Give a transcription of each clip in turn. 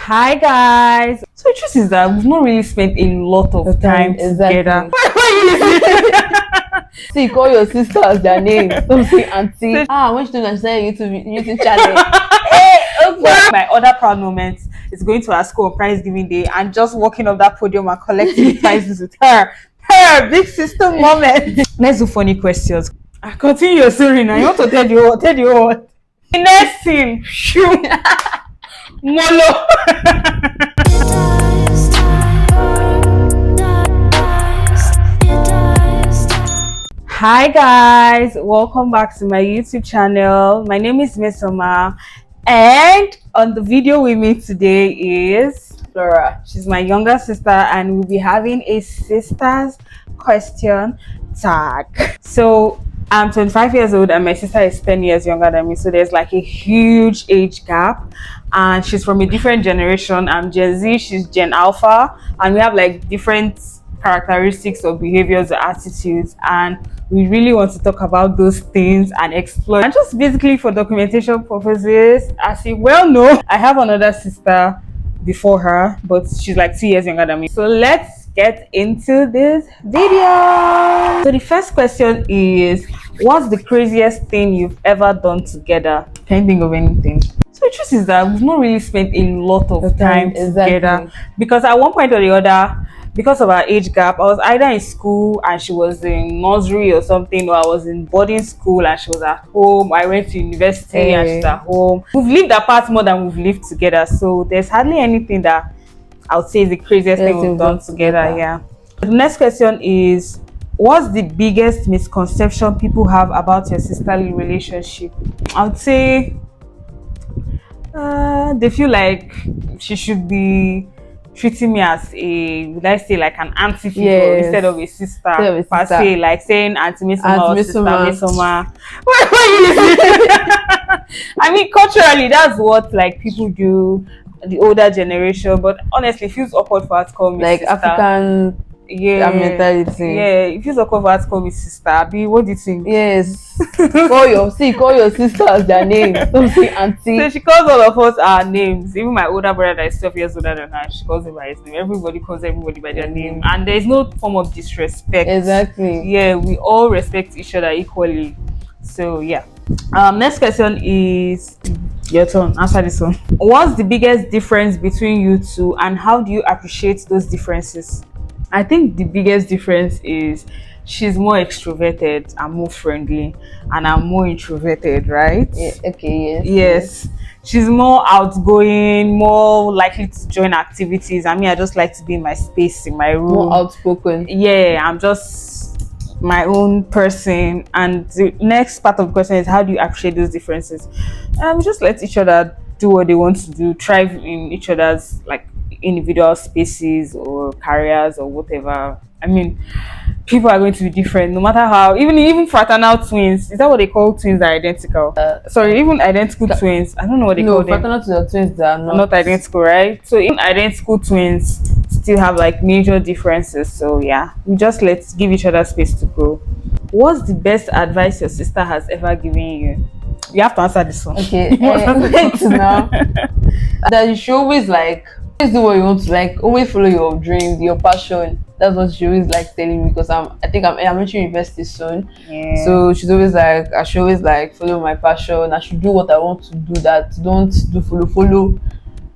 Hi guys. So the truth is that we've not really spent a lot of time together. See, call your sisters their names. Don't say auntie. When she don't understand YouTube channel. My other proud moment is going to our school on prize giving day and just walking up that podium and collecting the prizes with her. Her big sister moment. Let's do funny questions. Continue your story now. You want to tell the whole? Tell the whole. The next thing, shoot. Molo. Hi guys, welcome back to my YouTube channel. My name is mmesomj, and on the video with me today is Flora. She's my younger sister, and we'll be having a sisters question tag. So I'm 25 years old and my sister is 10 years younger than me, so there's like a huge age gap, and she's from a different generation. I'm Gen Z, she's Gen Alpha, and we have like different characteristics or behaviors or attitudes, and we really want to talk about those things and explore, and just basically for documentation purposes. As you well know, I have another sister before her, but she's like 2 years younger than me. So let's get into this video. So the first question is, what's the craziest thing you've ever done together? Can you think of anything? So the truth is that we've not really spent a lot of time together, because at one point or the other, because of our age gap, I was either in school and she was in nursery or something, or I was in boarding school and she was at home. I went to university and she's at home. We've lived apart more than we've lived together, so there's hardly anything that I would say is the craziest thing we've done together. Yeah. The next question is, what's the biggest misconception people have about your sisterly relationship? I would say they feel like she should be treating me as a, would I say, like an auntie figure instead of a sister per se, like saying auntie mesomj or sister mesomj. I mean, culturally that's what like people do, the older generation, but honestly it feels awkward for her to call me like sister. African mentality. Yeah, it feels awkward for her to call me sister. Abi, what do you think? Yes. call your sisters their names. Don't say auntie. So she calls all of us our names. Even my older brother that is 12 years older than her, she calls him by his name. Everybody calls everybody by their name, and there is no form of disrespect. Exactly. Yeah, we all respect each other equally. So yeah. Next question is your turn. Answer this one. What's the biggest difference between you two, and how do you appreciate those differences? I think the biggest difference is she's more extroverted and more friendly, and I'm more introverted, right? Yeah, okay, yes. She's more outgoing, more likely to join activities. I mean, I just like to be in my space, in my room. More outspoken. Yeah, I'm just my own person. And the next part of the question is, how do you appreciate those differences? We just let each other do what they want to do, thrive in each other's like individual spaces or careers or whatever. I mean, people are going to be different no matter how, even fraternal twins, is that what they call twins that are identical? Sorry, even identical twins, I don't know what they call them. Fraternal to the twins that are not identical, right? So even identical twins still have like major differences. So yeah, we just let's give each other space to grow. What's the best advice your sister has ever given you? You have to answer this one. Okay. Now that you should always like do what you want to, like always follow your dreams, your passion. That's what she always like telling me, because I'm entering university soon. Yeah. So she's always like, I should always like follow my passion. I should do what I want to do. That don't do follow.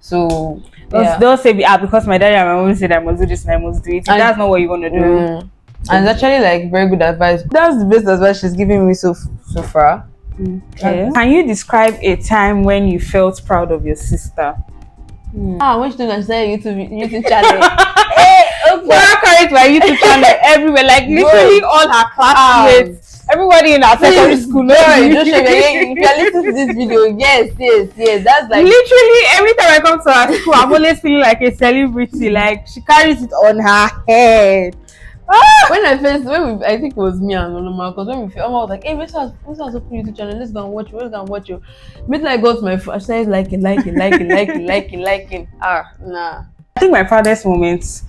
So don't say because my daddy and my mom said I must do this and I must do it. And that's not what you want to do. And it's actually like very good advice. That's the best advice she's giving me so far. Okay. Can you describe a time when you felt proud of your sister? When she don't understand YouTube channel. Flora carries my YouTube channel everywhere, like literally all her classmates, everybody in our secondary school. If you're listening to this video, yes, that's like literally every time I come to her school, I'm always feeling like a celebrity. Like she carries it on her head. I think it was me and Oloma, because when we filmed, I was like, hey, let's open YouTube channel, let's go and watch you. Immediately I got my phone, I started liking. Nah. I think my proudest moment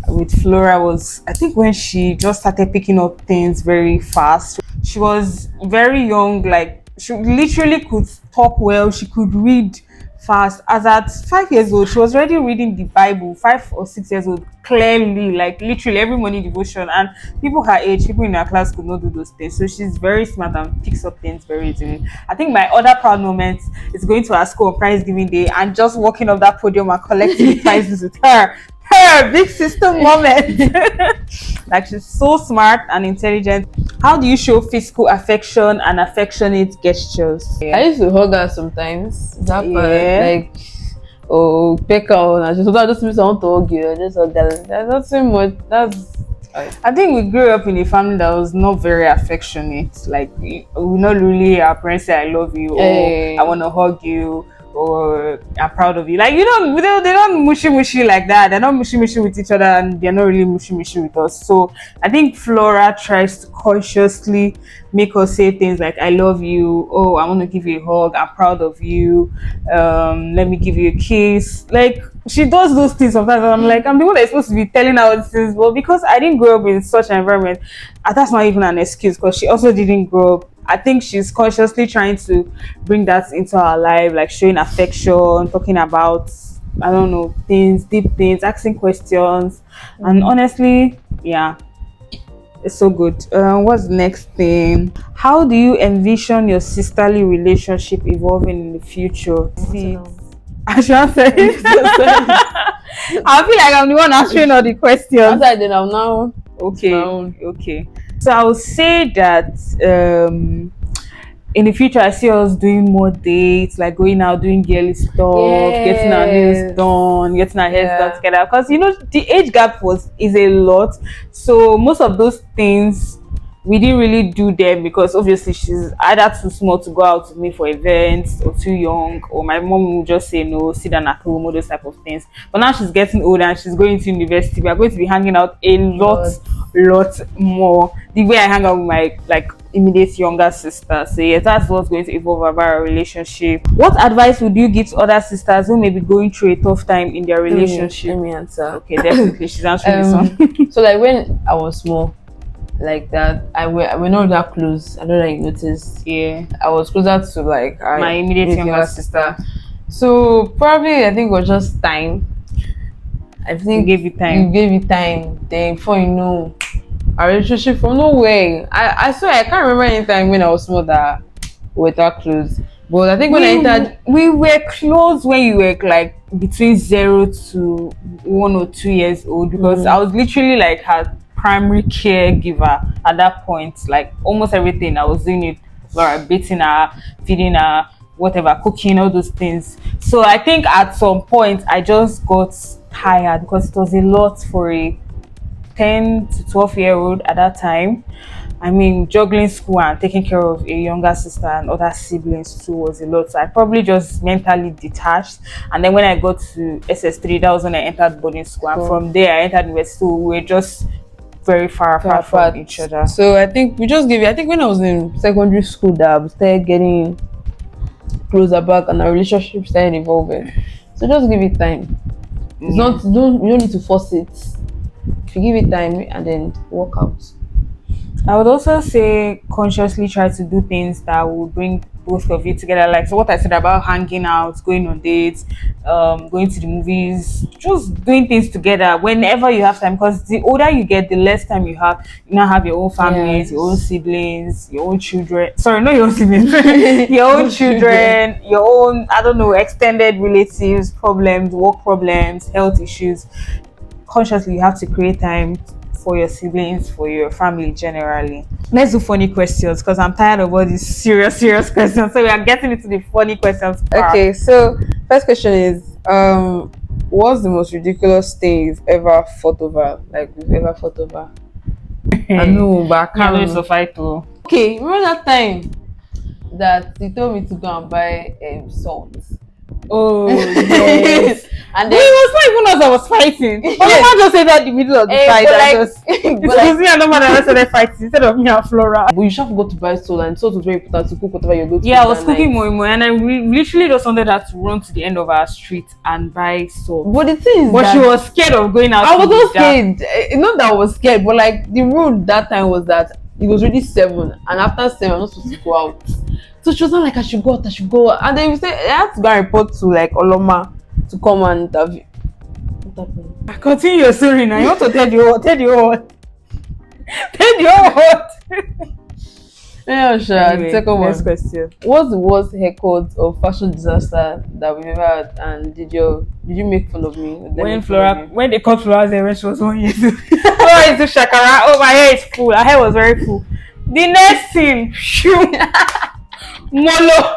with Flora was, I think, when she just started picking up things very fast. She was very young, like she literally could talk well, she could read fast. As at 5 years old, she was already reading the Bible, 5 or 6 years old, clearly, like literally every morning devotion. And people her age, people in her class could not do those things. So she's very smart and picks up things very easily. I think my other proud moment is going to her school on prize giving day and just walking up that podium and collecting prizes with her. Her big sister moment. Like she's so smart and intelligent. How do you show physical affection and affectionate gestures? I used to hug her sometimes. That part, Yeah. like, oh, peck her on. I just miss I want to hug you. I just hug her. That's not so much. That's. I think we grew up in a family that was not very affectionate. Like we not really our parents say I love you or Hey. I want to hug you or I'm proud of you. Like they don't mushy like that. They're not mushy with each other and they're not really mushy with us. So I think Flora tries to consciously make us say things like I love you, oh I want to give you a hug, I'm proud of you, let me give you a kiss. Like she does those things sometimes and I'm like I'm the one that's supposed to be telling her all these things, but because I didn't grow up in such an environment, that's not even an excuse because she also didn't grow up. I think she's consciously trying to bring that into our life, like showing affection, talking about I don't know things, deep things, asking questions, and honestly, yeah, it's so good. What's the next thing? How do you envision your sisterly relationship evolving in the future? See, I should answer it. I feel like I'm the one answering all the questions. Outside then I'm now. Okay. So I would say that in the future I see us doing more dates, like going out doing girly stuff, getting our nails done, getting our hair done together. Because the age gap is a lot. So most of those things we didn't really do them because obviously she's either too small to go out with me for events or too young, or my mom will just say no, sit down at home, all those type of things. But now she's getting older and she's going to university. We are going to be hanging out a lot more. The way I hang out with my immediate younger sister. So yeah, that's what's going to evolve about our relationship. What advice would you give to other sisters who may be going through a tough time in their relationship? Let me answer. Okay, definitely. She's answering this one. So like when I was small, like that, we're not that close. I don't know if you noticed. Yeah, I was closer to like my immediate younger sister. So probably I think it was just time. I think you gave it time. You gave it time. Then before you know, our relationship from nowhere. I swear I can't remember any time when I was small that we were that close. But I think when I entered, we were close when you were like between 0 to 1 or 2 years old because I was literally like her primary caregiver at that point. Like almost everything I was doing it, Laura, bathing her, feeding her, whatever, cooking, all those things. So I think at some point I just got tired because it was a lot for a 10 to 12-year-old at that time. I mean, juggling school and taking care of a younger sister and other siblings too was a lot. So I probably just mentally detached. And then when I got to SS3, that was when I entered boarding school. And from there, I entered university. So we were just very far apart from each other. So I think we just gave it. I think when I was in secondary school, that we started getting closer back and our relationship started evolving. So just give it time. It's not, you don't need to force it. If you give it time and then work out. I would also say consciously try to do things that will bring both of you together. Like so what I said about hanging out, going on dates, going to the movies, just doing things together whenever you have time. Because the older you get, the less time you have. You now have your own families, your own siblings, your own children. Sorry, not your own siblings. Your own children, your own, I don't know, extended relatives, problems, work problems, health issues. Consciously, you have to create time for your siblings, for your family generally. Let's do funny questions because I'm tired of all these serious questions. So we are getting into the funny questions part. Okay, so first question is what's the most ridiculous thing you've ever fought over? Like you've ever fought over? I know, but I can't remember. Fight too. Okay, remember that time that he told me to go and buy salt? Oh yes. And then it was not even as I was fighting. Mama just said that in the middle of the fight. Excuse me, I don't mind that I fighting instead of me and Flora. But you should have got to buy salt, and salt was very important to cook whatever you're going to. Yeah, I was cooking more, and I literally just wanted her to run to the end of our street and buy salt. But the thing is, but she was scared of going out. I was not scared. Not that I was scared, but like the rule that time was that It was really 7, and after 7, I'm not supposed to go out. So she was not like, I should go out, I should go out. And then we said I had to go and report to like Oloma to come and interview. What happened? Continue your story now. You want to tell the whole, tell the whole, tell the whole. Yeah, sure. Anyway, Second next one. question. What's the worst haircut or fashion disaster that we've ever had? And did you make fun of me? When they cut Flora there when she was 1 year old. Oh, into Shakara. Oh, my hair is full. Her hair was very full. The next thing, shoo, molo.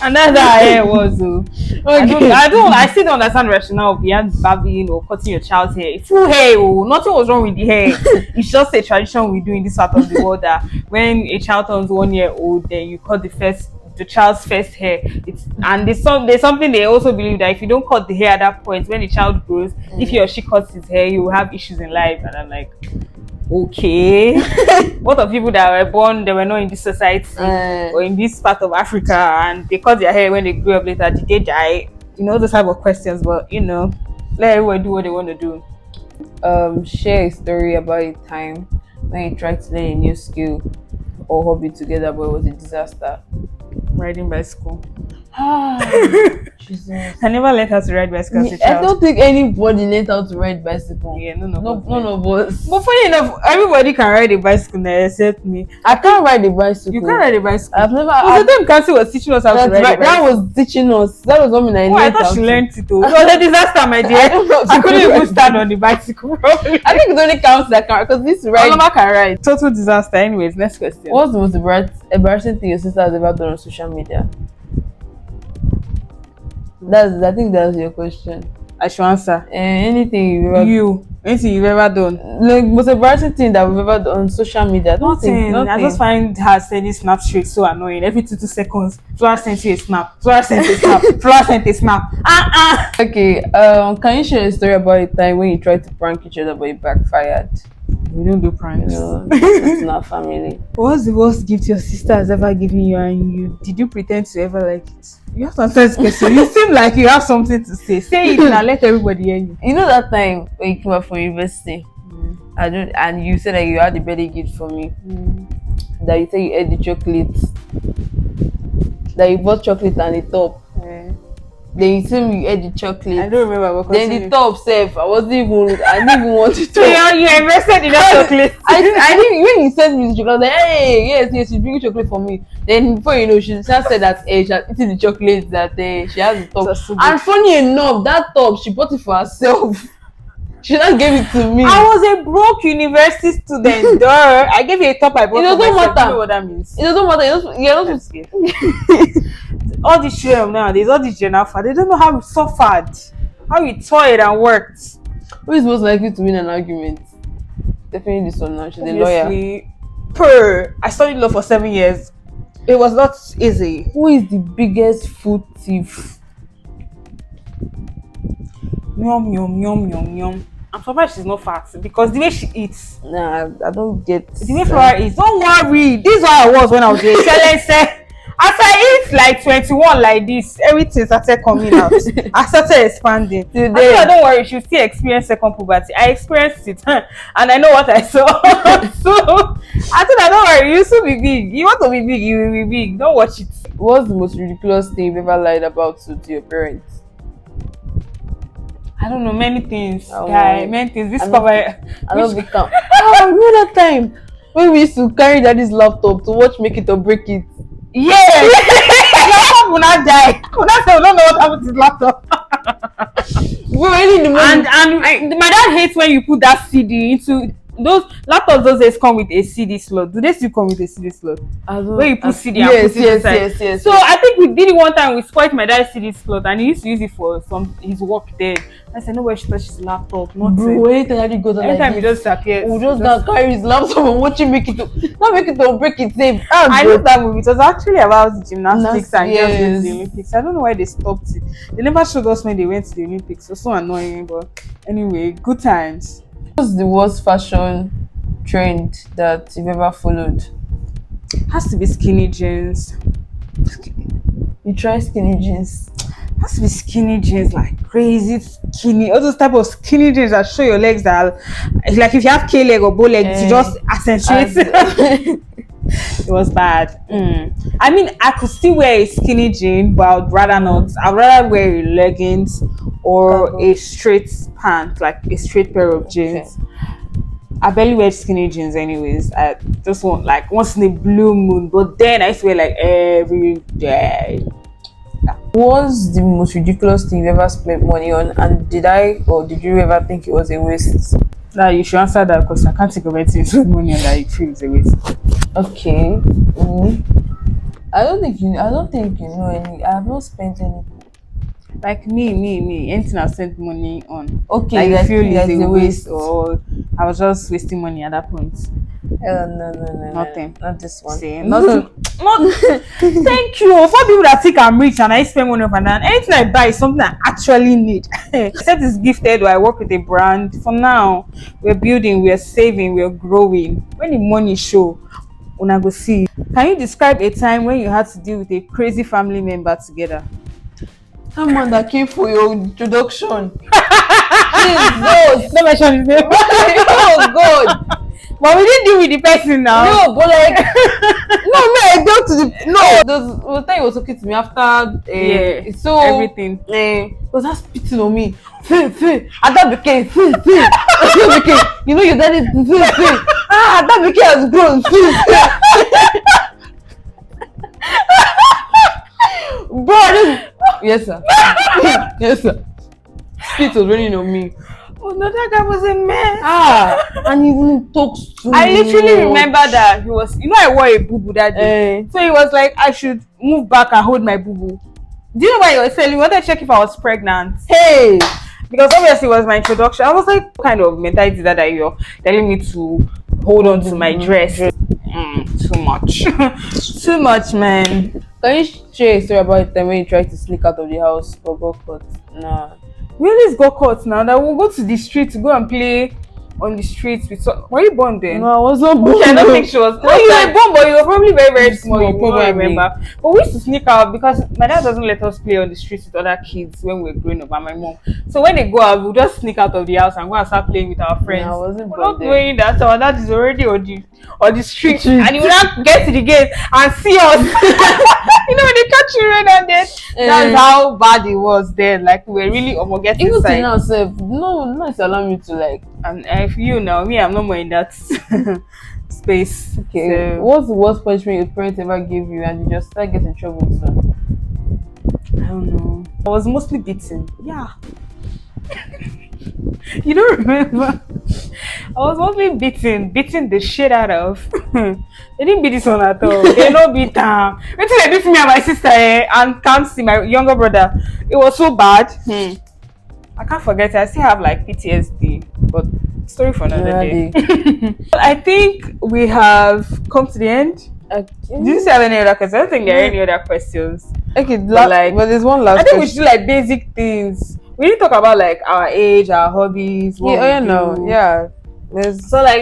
And that's how her hair was. Okay. I still don't understand the rationale behind barbing or cutting your child's hair. Full hair, nothing was wrong with the hair. It's just a tradition we do in this part of the world that when a child turns 1 year old, then you cut the child's first hair. There's something they also believe that if you don't cut the hair at that point, when the child grows, if he or she cuts his hair, he will have issues in life. And I'm like, okay. What of people that were born, they were not in this society or in this part of Africa, and they cut their hair when they grew up later, did they die? Those type of questions. But let everyone do what they want to do. Share a story about a time when you tried to learn a new skill or hobby together, but it was a disaster. Riding bicycle. Jesus. I never learned how to ride bicycle as a child. I don't think anybody learned how to ride bicycle. Yeah, none of us. But funny enough, everybody can ride a bicycle now except me. I can't ride a bicycle. You can't ride a bicycle. I've never. The time Cassie was teaching us how to ride a bicycle. That was teaching us. That was something I learned. I thought she learned it too. It was a disaster, my dear. I couldn't even stand on the bicycle. I think it only counts that car because this ride. Oloma can ride. Total disaster. Anyways, next question. What's the most embarrassing thing your sister has ever done on social media? I think that's your question. I should answer. Anything anything you've ever done. Like most embarrassing thing that we've ever done on social media. Nothing. I just find her sending snap straight so annoying. Every 2 seconds, Flora sent you a snap. Flora sent a snap. Flora sent a snap. Okay. Can you share a story about a time when you tried to prank each other but it backfired? We don't do pranks. It's not family. What's the worst gift your sister has ever given you, and did you pretend to ever like it? You have to answer this question. You seem like you have something to say. Say it now, let everybody hear you. You know that time when you came up from university, and you said that you had a birthday gift for me. That you said you ate the chocolate. That you bought chocolate and the top. Then you told me you ate the chocolate. I don't remember. Then the top self, I didn't even want to talk. You invested in that chocolate. I didn't when you sent me the chocolate, I was like, hey, yes, she's bringing chocolate for me. Then before you know, she just said that she has eaten the chocolate, that she has the top. So and funny enough, that top she bought it for herself. She just gave it to me. I was a broke university student. Duh. I gave you a top I bought for myself. You know what that means? It doesn't matter. You're not scared. All these children nowadays, all these gen alpha, they don't know how we suffered, how we toiled and worked. Who is most likely to win an argument? Definitely this one now. She's a lawyer. I studied law for 7 years. It was not easy. Who is the biggest food thief? Yum yum yum yum yum. I'm surprised she's not fat because the way she eats. Nah, I don't get the way Flora eats. Don't worry. This is how I was when I was there. After I eat like 21 like this, everything started coming out. I started expanding. Today, don't worry, she'll still experience second puberty. I experienced it and I know what I saw. So I told her, don't worry, you still be big. You want to be big, you will be big. Don't watch it. What's the most ridiculous thing you've ever lied about to your parents? I don't know, many things. Many things. This cover. I don't become. Remember that time when we used to carry daddy's laptop to watch Make It or Break It? Yes! Your mom will not die. Will not say, we don't know what happened to his laptop. And my dad hates when you put that CD into those laptops. Those days come with a CD slot. Do they still come with a CD slot? Where you put CD and put it inside. Yes. So I think we did it one time. We spoiled my dad's CD slot, and he used to use it for his work there. I said, no, where she touch his laptop. Bro, anytime he just appears, we just carry his laptop and watch him make it or break it. Safe. I know that movie. It was actually about gymnastics and girls went to the Olympics. I don't know why they stopped it. They never showed us when they went to the Olympics. It was so annoying. But anyway, good times. What's the worst fashion trend that you've ever followed? Has to be skinny jeans. You try skinny jeans? has to be skinny jeans, like crazy skinny. All those type of skinny jeans that show your legs that, like if you have K leg or bow legs, you just accentuate. It was bad. I mean, I could still wear a skinny jean, but I'd rather not. I'd rather wear leggings or a straight pant, like a straight pair of jeans. I barely wear skinny jeans anyways. I just want like once in a blue moon, but then I used to wear like every day. What's the most ridiculous thing you ever spent money on, and did you ever think it was a waste? Now you should answer that because I can't think of anything to money and that you feel is a waste. Okay. I don't think you know any. I have not spent any. Like me, anything I spent money on. Okay, like you feel is a waste or I was just wasting money at that point. No, Nothing. Not this one. See, nothing. Not. Thank you. For people that think I'm rich and I spend money on that, anything I buy is something I actually need. Except it's gifted or I work with a brand. For now, we're building, we're saving, we're growing. When the money show, una go see. Can you describe a time when you had to deal with a crazy family member together? That man that came for your introduction. Jesus, don't mention his name. Oh God. But we didn't deal with the person now. No, but like, I go to the the time he was talking to me after so everything. He was just spitting on me. That became you know your daddy that became has grown. Bro, yes sir. Yes sir. Spit was raining on me. Oh no, that guy was a mess. And he even talks to I literally remember that he was, I wore a boo-boo that day. So he was like, I should move back and hold my boo-boo. Do you know why he was telling me? He wanted to check if I was pregnant. Hey! Because obviously it was my introduction. I was like, what kind of mentality that you're telling me to hold on to my dress? Too much. Too much, man. Can you share a story about the time when you tried to sneak out of the house but got caught? Nah. We always got caught now that we'll go to the street to go and play on the streets with were you born then? No, I was not born. Okay, I don't think she was. No, you were born, but you were probably very, very small. You probably remember. But we used to sneak out because my dad doesn't let us play on the streets with other kids when we were growing up, and my mom. So when they go out, we'll just sneak out of the house and go and start playing with our friends. No, I wasn't we're not doing that. So our dad is already on the street, and he will not get to the gate and see us. You know when they catch you right and then that's how bad it was then. Like we were really getting even inside. Even now, self, no, it's allowing me to like. And if you know me, I'm not more in that space. Okay. So, what's the worst punishment your parents ever gave you and you just start getting in trouble? So? I don't know. I was mostly beaten. Yeah. You don't remember? I was mostly beating the shit out of. They didn't beat this one at all. They don't beat them. Until they beat me and my sister and can't see my younger brother. It was so bad. I can't forget it. I still have like PTSD, but story for another day. I think we have come to the end. Okay. Do you have any other questions? I don't think there are any other questions. Okay, but there's one last. I think we should do like basic things. We didn't talk about like our age, our hobbies. So like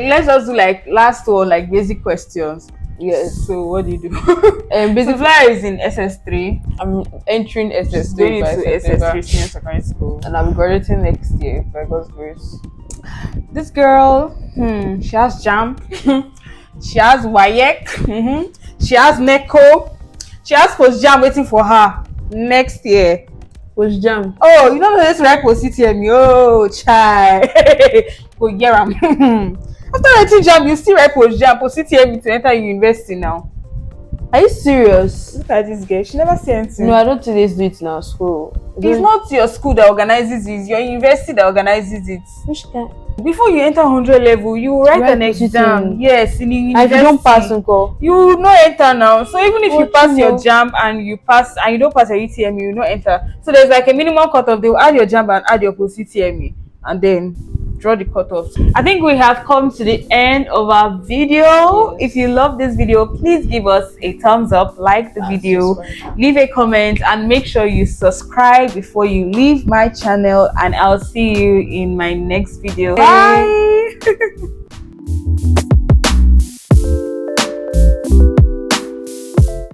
let's just do like last one, like basic questions. Yes. So what do you do? Basic flyer is in SS3. I'm entering SS3. Going into SS3 senior secondary school, and I'm graduating next year by God's grace. This girl, she has JAM, she has WAEC, she has NECO, she has post JAM waiting for her next year. Post JAM. Oh, you know this right post CTM. Oh, chai. Go get him. After writing JAM, you still write post JAM, post CTM to enter university now. Are you serious? Look at this girl. She never said anything. No, I don't think they do it in our school. It's not your school that organizes it. It's your university that organizes it. Which kind? Before you enter 100 level, you write an exam. Yes, in the university. And if you don't pass, uncle, you will not enter now. So even if you pass your JAM and you don't pass your UTME, you will not enter. So there's like a minimum cutoff. They will add your JAM and add your post UTME, and then draw the cutoff. I think we have come to the end of our video. If you love this video, please give us a thumbs up, like the video, leave a comment, and make sure you subscribe before you leave my channel. And I'll see you in my next video. Bye.